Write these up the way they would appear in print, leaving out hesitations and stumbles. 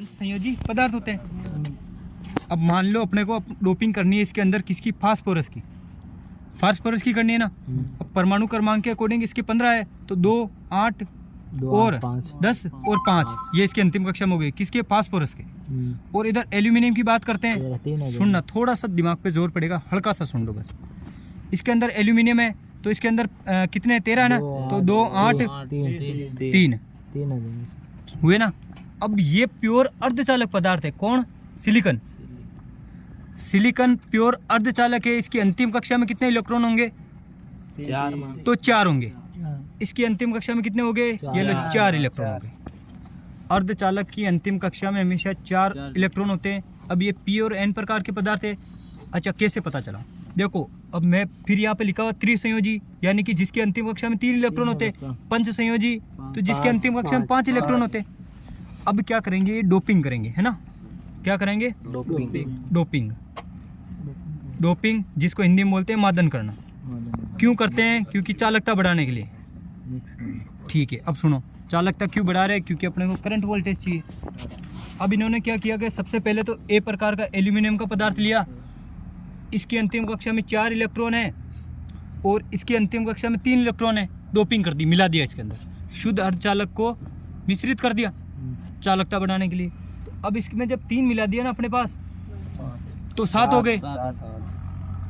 संयोजी पदार्थ होते हैं। अब मान लो अपने को डोपिंग करनी है इसके अंदर किसकी, फास्फोरस की करनी है ना। अब परमाणु क्रमांक के अकॉर्डिंग इसके 15 है, तो 2, 8 और 10 और 5 ये इसकी अंतिम कक्षा में हो गई किसके, फास्फोरस के। और इधर एल्यूमिनियम की बात करते हैं, सुनना थोड़ा सा दिमाग पे जोर पड़ेगा, हल्का सा सुन लो बस। इसके अंदर एल्यूमिनियम है तो इसके अंदर कितने, 13 है ना, तो 2, 8, 3 हुए ना। अब ये प्योर अर्धचालक पदार्थ है, कौन, सिलिकॉन प्योर अर्धचालक है। इसकी अंतिम कक्षा में कितने इलेक्ट्रॉन होंगे, 4 तो 4 होंगे। इसकी अंतिम कक्षा में कितने हो गए, ये लो 4 इलेक्ट्रॉन हो गए। अर्धचालक की अंतिम कक्षा में हमेशा 4 इलेक्ट्रॉन होते हैं। अब ये पी और एन प्रकार के पदार्थ है। अच्छा कैसे पता चला, देखो अब मैं फिर यहाँ पे लिखा हुआ त्रिसंयोजी, यानी कि जिसकी अंतिम कक्षा में 3 इलेक्ट्रॉन होते हैं। पंच संयोजी तो जिसके अंतिम कक्षा में 5 इलेक्ट्रॉन होते हैं। अब क्या करेंगे, डोपिंग करेंगे, है ना। क्या करेंगे, डोपिंग जिसको हिंदी में बोलते हैं मादन करना। क्यों करते हैं, क्योंकि चालकता बढ़ाने के लिए। ठीक है, अब सुनो चालकता क्यों बढ़ा रहे हैं, क्योंकि अपने को करंट वोल्टेज चाहिए। अब इन्होंने क्या किया कि सबसे पहले तो ए प्रकार का एल्यूमिनियम का पदार्थ लिया, इसकी अंतिम कक्षा में 4 इलेक्ट्रॉन है और इसकी अंतिम कक्षा में 3 इलेक्ट्रॉन है। डोपिंग कर दी, मिला दिया इसके अंदर, शुद्ध अर्धचालक को मिश्रित कर दिया चालकता बढ़ाने के लिए। तो अब इसमें जब 3 मिला दिया ना अपने पास, तो 7 हो गए।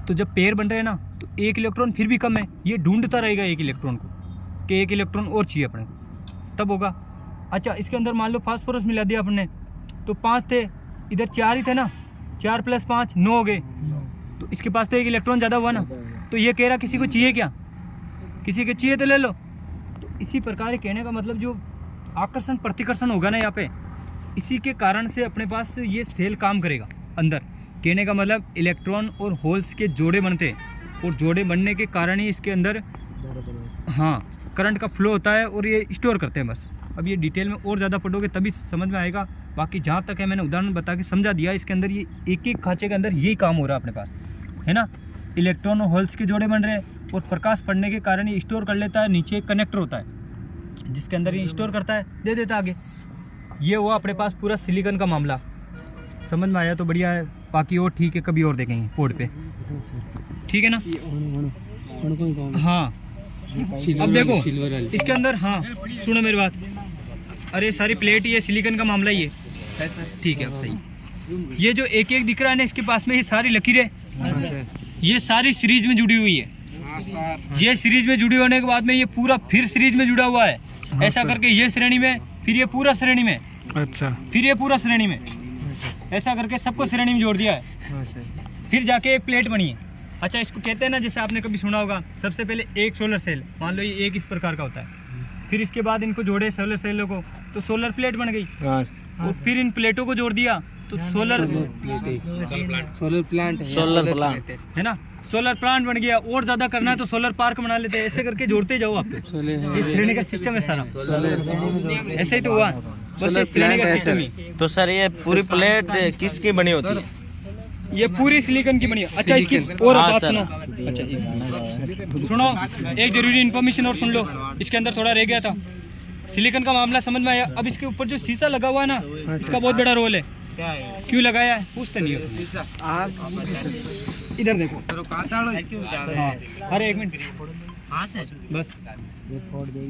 तो जब पेयर बन रहे हैं ना, तो 1 इलेक्ट्रॉन फिर भी कम है, ये ढूंढता रहेगा 1 इलेक्ट्रॉन को कि 1 इलेक्ट्रॉन और चाहिए अपने को, तब होगा। अच्छा इसके अंदर मान लो फास्फोरस मिला दिया अपने, तो 5 थे, इधर 4 ही थे ना, 4 + 5 9 हो गए। तो इसके पास तो 1 इलेक्ट्रॉन ज़्यादा हुआ ना। तो ये कह रहा किसी को चाहिए क्या, किसी के चाहिए तो ले लो। तो इसी प्रकार कहने का मतलब जो आकर्षण प्रतिकर्षण होगा ना यहाँ पे, इसी के कारण से अपने पास ये सेल काम करेगा अंदर। कहने का मतलब इलेक्ट्रॉन और होल्स के जोड़े बनते हैं और जोड़े बनने के कारण ही इसके अंदर करंट का फ्लो होता है और ये स्टोर करते हैं बस। अब ये डिटेल में और ज़्यादा पढ़ोगे तभी समझ में आएगा। बाकी जहाँ तक है मैंने उदाहरण बता के समझा दिया। इसके अंदर ये एक खांचे के अंदर यही काम हो रहा है अपने पास, है ना। इलेक्ट्रॉन और होल्स के जोड़े बन रहे हैं और प्रकाश पड़ने के कारण ये स्टोर कर लेता है। नीचे एक कनेक्टर होता है जिसके अंदर ये स्टोर करता है, दे देता आगे। ये हुआ अपने पास पूरा सिलिकॉन का मामला। समझ में आया तो बढ़िया है, बाकी और ठीक है, कभी और देखेंगे बोर्ड पे, ठीक है ना। हाँ अब देखो इसके अंदर, हाँ सुनो मेरी बात, अरे सारी प्लेट ये सिलिकॉन का मामला ही है, ठीक है अब सही। ये जो एक एक दिख रहा है ना इसके पास में, ये सारी लकीरें, ये सारी सीरीज में जुड़ी हुई है। ये सीरीज में जुड़ी होने के बाद में ये पूरा फिर सीरीज में जुड़ा हुआ है। ऐसा करके ये श्रेणी में, फिर ये पूरा श्रेणी में, अच्छा फिर ये पूरा श्रेणी में, ऐसा करके सबको श्रेणी में जोड़ दिया है। फिर जाके एक प्लेट बनी है। अच्छा इसको कहते हैं ना, जैसे आपने कभी सुना होगा, सबसे पहले एक सोलर सेल, मान लो ये एक इस प्रकार का होता है। फिर इसके बाद इनको जोड़े सोलर सेलों को, तो सोलर प्लेट बन गई। और फिर इन प्लेटों को जोड़ दिया तो सोलर प्लांट है ना, सोलर प्लांट बन गया। और ज्यादा करना है तो सोलर पार्क बना लेते हैं। ऐसे करके जोड़ते जाओ आप, तो इस श्रेणी का सिस्टम है सारा, ऐसे ही तो हुआ बस इस श्रेणी का सिस्टम ही। तो सर ये पूरी प्लेट किसकी बनी होती है? ये पूरी सिलिकॉन की बनी है। अच्छा इसकी और बात सुनो, अच्छा सुनो एक जरूरी इन्फॉर्मेशन और सुन लो। इसके अंदर थोड़ा रह गया था, सिलिकॉन का मामला समझ में आया। अब इसके ऊपर जो शीशा लगा हुआ है ना, इसका बहुत बड़ा रोल है। क्यों लगाया है पूछते नहीं हो, इधर देखो। हाँ अरे एक मिनट बस,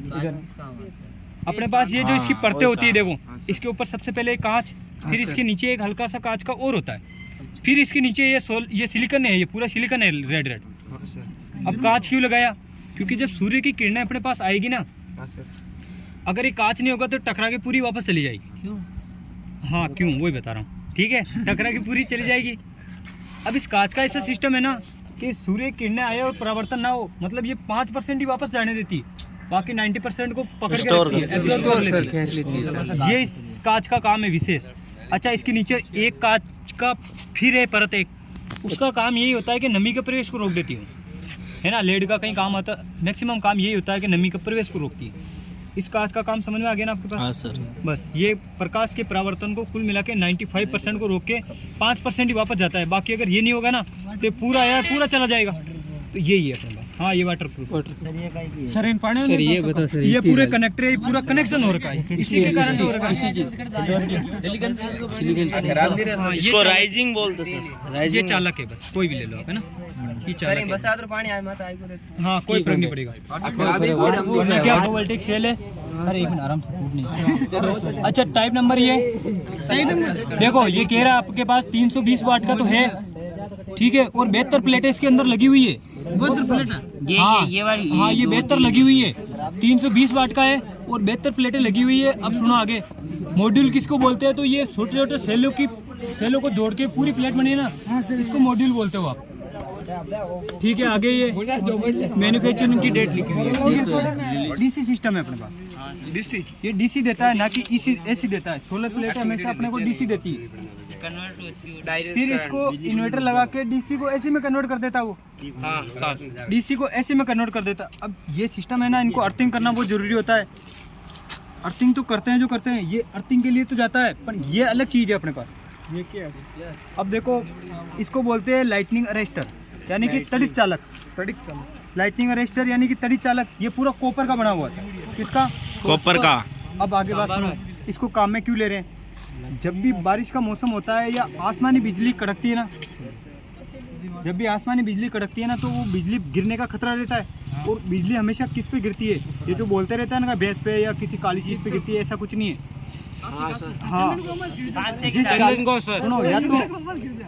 इधर अपने पास ये जो इसकी परतें होती है, देखो इसके ऊपर सबसे पहले कांच, फिर इसके नीचे एक हल्का सा कांच का और होता है, फिर इसके नीचे ये सिलिकॉन है, ये पूरा सिलिकॉन है रेड। अब कांच क्यों लगाया, क्योंकि जब सूर्य की किरणें अपने पास आएगी ना, अगर ये कांच नहीं होगा तो टकरा के पूरी वापस चली जाएगी। क्यों? हाँ क्यों, वही बता रहा हूँ, ठीक है, टकरा के पूरी चली जाएगी। अब इस कांच का ऐसा सिस्टम है ना कि सूर्य की किरणें आए और परावर्तन ना हो, मतलब ये 5% ही वापस जाने देती, बाकी 90% को पकड़ के रखती है। ये इस कांच का काम है विशेष। अच्छा इसके नीचे एक कांच का फिर है परत एक, उसका काम यही होता है कि नमी के प्रवेश को रोक देती है ना। लेड का कहीं काम आता, मैक्सिमम काम यही होता है कि नमी के प्रवेश को रोकती है। इस कांच का काम समझ में आ गया ना आपके पास? हाँ सर। बस ये प्रकाश के परावर्तन को कुल मिला के 95% को रोक के 5% ही वापस जाता है। बाकी अगर ये नहीं होगा ना तो पूरा यार पूरा चला जाएगा। तो यही है अपने पास। हाँ ये वाटर प्रूफ। सर इन पानी सर ये बताओ सर ये पूरे कनेक्टर है, पूरा कनेक्शन हो रखा है, इसी के कारण हो रखा है। इसको राइजिंग बोलते सर। ये चालक है, बस कोई भी ले लो आप, है ना, ये चालक है। हाँ कोई फर्क नहीं पड़ेगा। क्या वोल्टेज सेल है? अरे एक मिनट आराम से फूट नहीं। अच्छा टाइप नंबर ये देखो, ये कह रहा है आपके पास 320 वाट का तो है, ठीक है, और 72 प्लेटें इसके अंदर लगी हुई है। 72 प्लेट? ये वाली? हाँ ये 72 लगी हुई है, 320 वाट का है और 72 प्लेटें लगी हुई है। अब सुनो आगे, मॉड्यूल किसको बोलते हैं? तो ये छोटे छोटे सेलों को जोड़ के पूरी प्लेट बनी है ना, इसको मॉड्यूल बोलते हो आप, ठीक है। आगे ये मैन्युफैक्चरिंग की डेट लिखी हुई है। डीसी सिस्टम है अपने पास, डीसी, ये डीसी देता है ना कि एसी देता है। सोलर प्लेट हमेशा अपने को डीसी देती है, फिर इसको इन्वर्टर लगा के डीसी को एसी में कन्वर्ट कर देता है वो, डीसी को एसी में कन्वर्ट कर देता। अब ये सिस्टम है ना, इनको अर्थिंग करना बहुत जरूरी होता है। अर्थिंग तो करते हैं जो करते हैं, ये अर्थिंग के लिए तो जाता है, पर ये अलग चीज़ है अपने पास। ये क्या है? अब देखो, इसको बोलते हैं लाइटनिंग अरेस्टर, यानी कि तड़ित चालक। लाइटनिंग अरेस्टर यानी कि तड़ित चालक, ये पूरा कॉपर का बना हुआ है। किसका? कॉपर का। अब आगे बात सुनो, इसको काम में क्यों ले रहे हैं? जब भी बारिश का मौसम होता है या आसमानी बिजली कड़कती है ना, जब भी आसमानी बिजली कड़कती है ना, तो वो बिजली गिरने का खतरा रहता है। और बिजली हमेशा किस पे गिरती है? ये जो बोलते रहता है ना, भैंस पे या किसी काली चीज़ पे गिरती है, ऐसा कुछ नहीं है। हाँ, सुनो,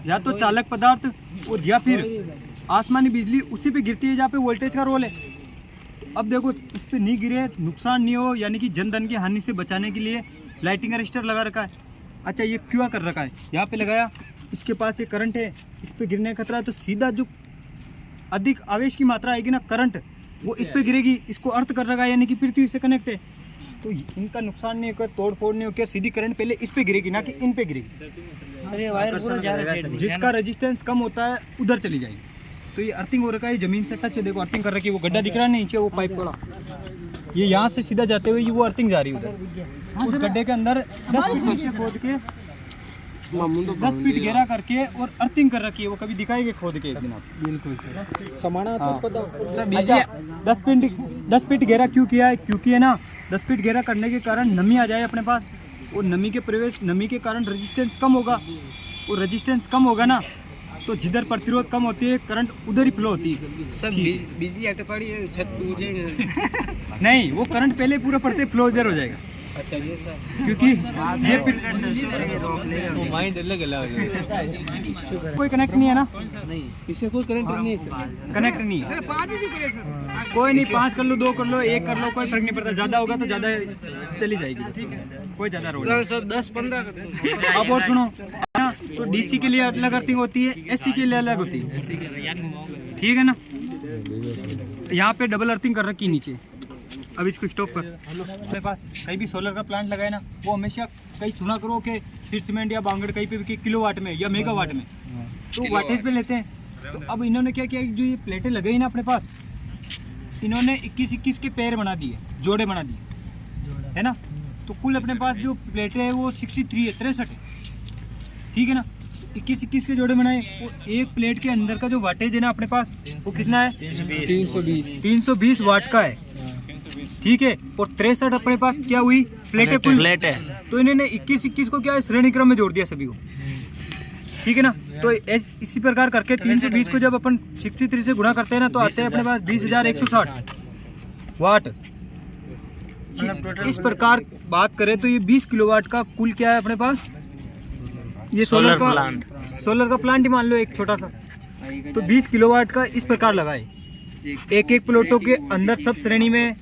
या तो चालक पदार्थ और या फिर आसमानी बिजली उसी पे गिरती है जहाँ पे वोल्टेज का रोल है। अब देखो, इस पे नहीं गिरे, नुकसान नहीं हो, यानी कि जन धन की हानि से बचाने के लिए लाइटिंग अरेस्टर लगा रखा है। अच्छा ये क्यों कर रखा है? यहाँ पे लगाया, इसके पास ये करंट है, इस पे गिरने का खतरा है, तो सीधा जो अधिक आवेश की मात्रा आएगी ना, करंट, वो इस पे गिरेगी। इसको अर्थ कर रखा है, यानी कि पृथ्वी से कनेक्ट है, तो इनका नुकसान नहीं होगा, तोड़ फोड़ नहीं होगा। सीधी करंट पहले इस पे गिरेगी, ना कि इन पे गिरेगी। अरे वायर पूरा जा रहा है, जिसका रेजिस्टेंस कम होता है उधर चली जाएगी। तो ये अर्थिंग हो रखा है, जमीन से टच है, देखो अर्थिंग कर रखी है। वो गड्ढा दिख रहा है नीचे, वो पाइप पड़ा, ये यहाँ से सीधा जाते हुए वो अर्थिंग जा रही है उधर। उस गड्ढे के अंदर 10 फीट नीचे खोद के 10 फीट गहरा करके और अर्थिंग कर रखी है। वो कभी दिखाएंगे खोद के एक दिन आप। बिल्कुल सर, समाना तो पता सब। 10 फीट गहरा क्यों किया है? क्योंकि है ना, 10 फीट गहरा करने के कारण नमी आ जाए अपने पास, और नमी के कारण रेजिस्टेंस कम होगा, और रेजिस्टेंस कम होगा ना, तो जिधर प्रतिरोध कम होती है, करंट उधर ही फ्लो होती है। सब बिजली अटक पड़ी है, छत टूट जाएगा। नहीं, वो करंट पहले पूरा पड़ते फ्लो उधर हो जाएगा। अच्छा ये सर, क्योंकि ये माइंड अलग कोई कनेक्ट नहीं है ना, नहीं इससे कोई कनेक्ट नहीं है, कनेक्ट नहीं है। कोई नहीं, 5 कर लो, 2 कर लो, 1 कर लो, कोई फर्क नहीं पड़ता। ज़्यादा होगा तो ज़्यादा चली जाएगी, ठीक है, कोई ज़्यादा रोड 10-15। अब और सुनो, तो डीसी के लिए अलग अर्थिंग होती है, एसी के लिए अलग होती है, ठीक है ना। यहाँ पे डबल अर्थिंग कर रखी नीचे। अब इसको स्टॉप कर। मेरे पास कहीं भी सोलर का प्लांट लगाए ना, वो हमेशा कहीं सुना करो कि सीड सीमेंट या बांगड़ कहीं पे भी किलोवाट में या मेगावाट में, तो वाटेज पे लेते हैं। तो अब इन्होंने क्या किया, जो ये प्लेटें लगाई ना अपने पास, इन्होंने 21 के पेयर बना दिए, जोड़े बना दिए, है ना। तो कुल अपने पास जो प्लेटें है वो 63 है, 63 है, ठीक है ना। 21 के जोड़े बनाए, वो एक प्लेट के अंदर का जो वाटेज है ना अपने पास, वो कितना है? 320 वाट का है, ठीक है। और 63 अपने पास क्या हुई? प्लेटें कुल प्लेट है। तो इन्होंने 21 को क्या है, श्रेणी क्रम में जोड़ दिया सभी को, ठीक है ना। तो इसी प्रकार करके 320 को जब अपन 63 से गुणा करते हैं ना, तो आते हैं अपने पास 20,160 वाट। इस प्रकार बात करें तो ये 20 किलोवाट का कुल क्या है अपने पास, ये सोलर का प्लांट ही मान लो एक छोटा सा। तो 20 किलोवाट का इस प्रकार लगाए, एक प्लेटों के अंदर सब श्रेणी में,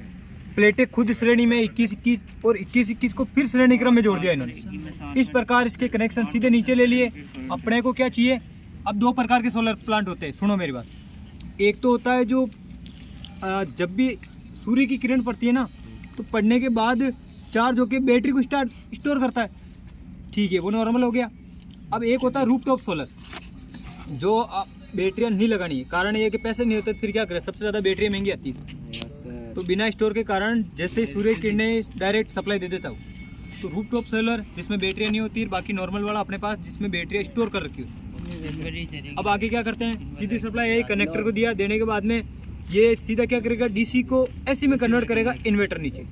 प्लेटें खुद श्रेणी में 21 और 21 को फिर श्रेणी क्रम में जोड़ दिया इन्होंने। इस प्रकार इसके कनेक्शन सीधे नीचे ले लिए। अपने को क्या चाहिए? अब 2 प्रकार के सोलर प्लांट होते हैं, सुनो मेरी बात। एक तो होता है जो जब भी सूर्य की किरण पड़ती है ना, तो पड़ने के बाद चार्ज होकर बैटरी को स्टोर करता है, ठीक है, वो नॉर्मल हो गया। अब एक होता है रूफटॉप सोलर, जो बैटरियाँ नहीं लगानी है, कारण ये कि पैसे नहीं होते, फिर क्या करें, सबसे ज़्यादा बैटरी महंगी आती है, तो बिना स्टोर के कारण जैसे सूर्य किरणें डायरेक्ट सप्लाई दे देता हूँ। तो रूफटॉप सोलर जिसमें बैटरियाँ नहीं होती, बाकी नॉर्मल वाला अपने पास जिसमें बैटरियाँ स्टोर कर रखी होती। अब आगे क्या करते हैं, सीधी सप्लाई यही कनेक्टर को दिया, देने के बाद में ये सीधा क्या करेगा, डीसी को एसी में कन्वर्ट करेगा, इन्वर्टर नीचे।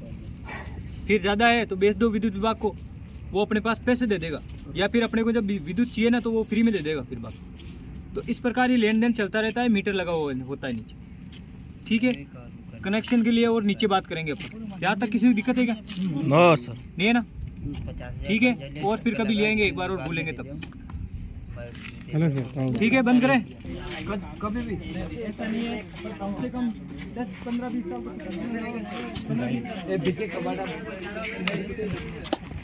फिर ज़्यादा है तो बेच दो विद्युत विभाग को, वो अपने पास पैसे दे देगा, या फिर अपने को जब विद्युत चाहिए ना तो वो फ्री में दे देगा फिर बाकी। तो इस प्रकार ये लेन देन चलता रहता है, मीटर लगा हुआ होता है नीचे। ठीक है, कनेक्शन के लिए और नीचे बात करेंगे अपन। यहाँ तक किसी को दिक्कत है क्या? No sir. नहीं है ना? ठीक है, और फिर कभी ले आएंगे एक बार और भूलेंगे तब। ठीक है, बंद करें कभी भी, ऐसा नहीं है, पर कम से कम 10-15-20 साल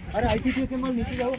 अरे ITC सिंबल नीचे जाओ।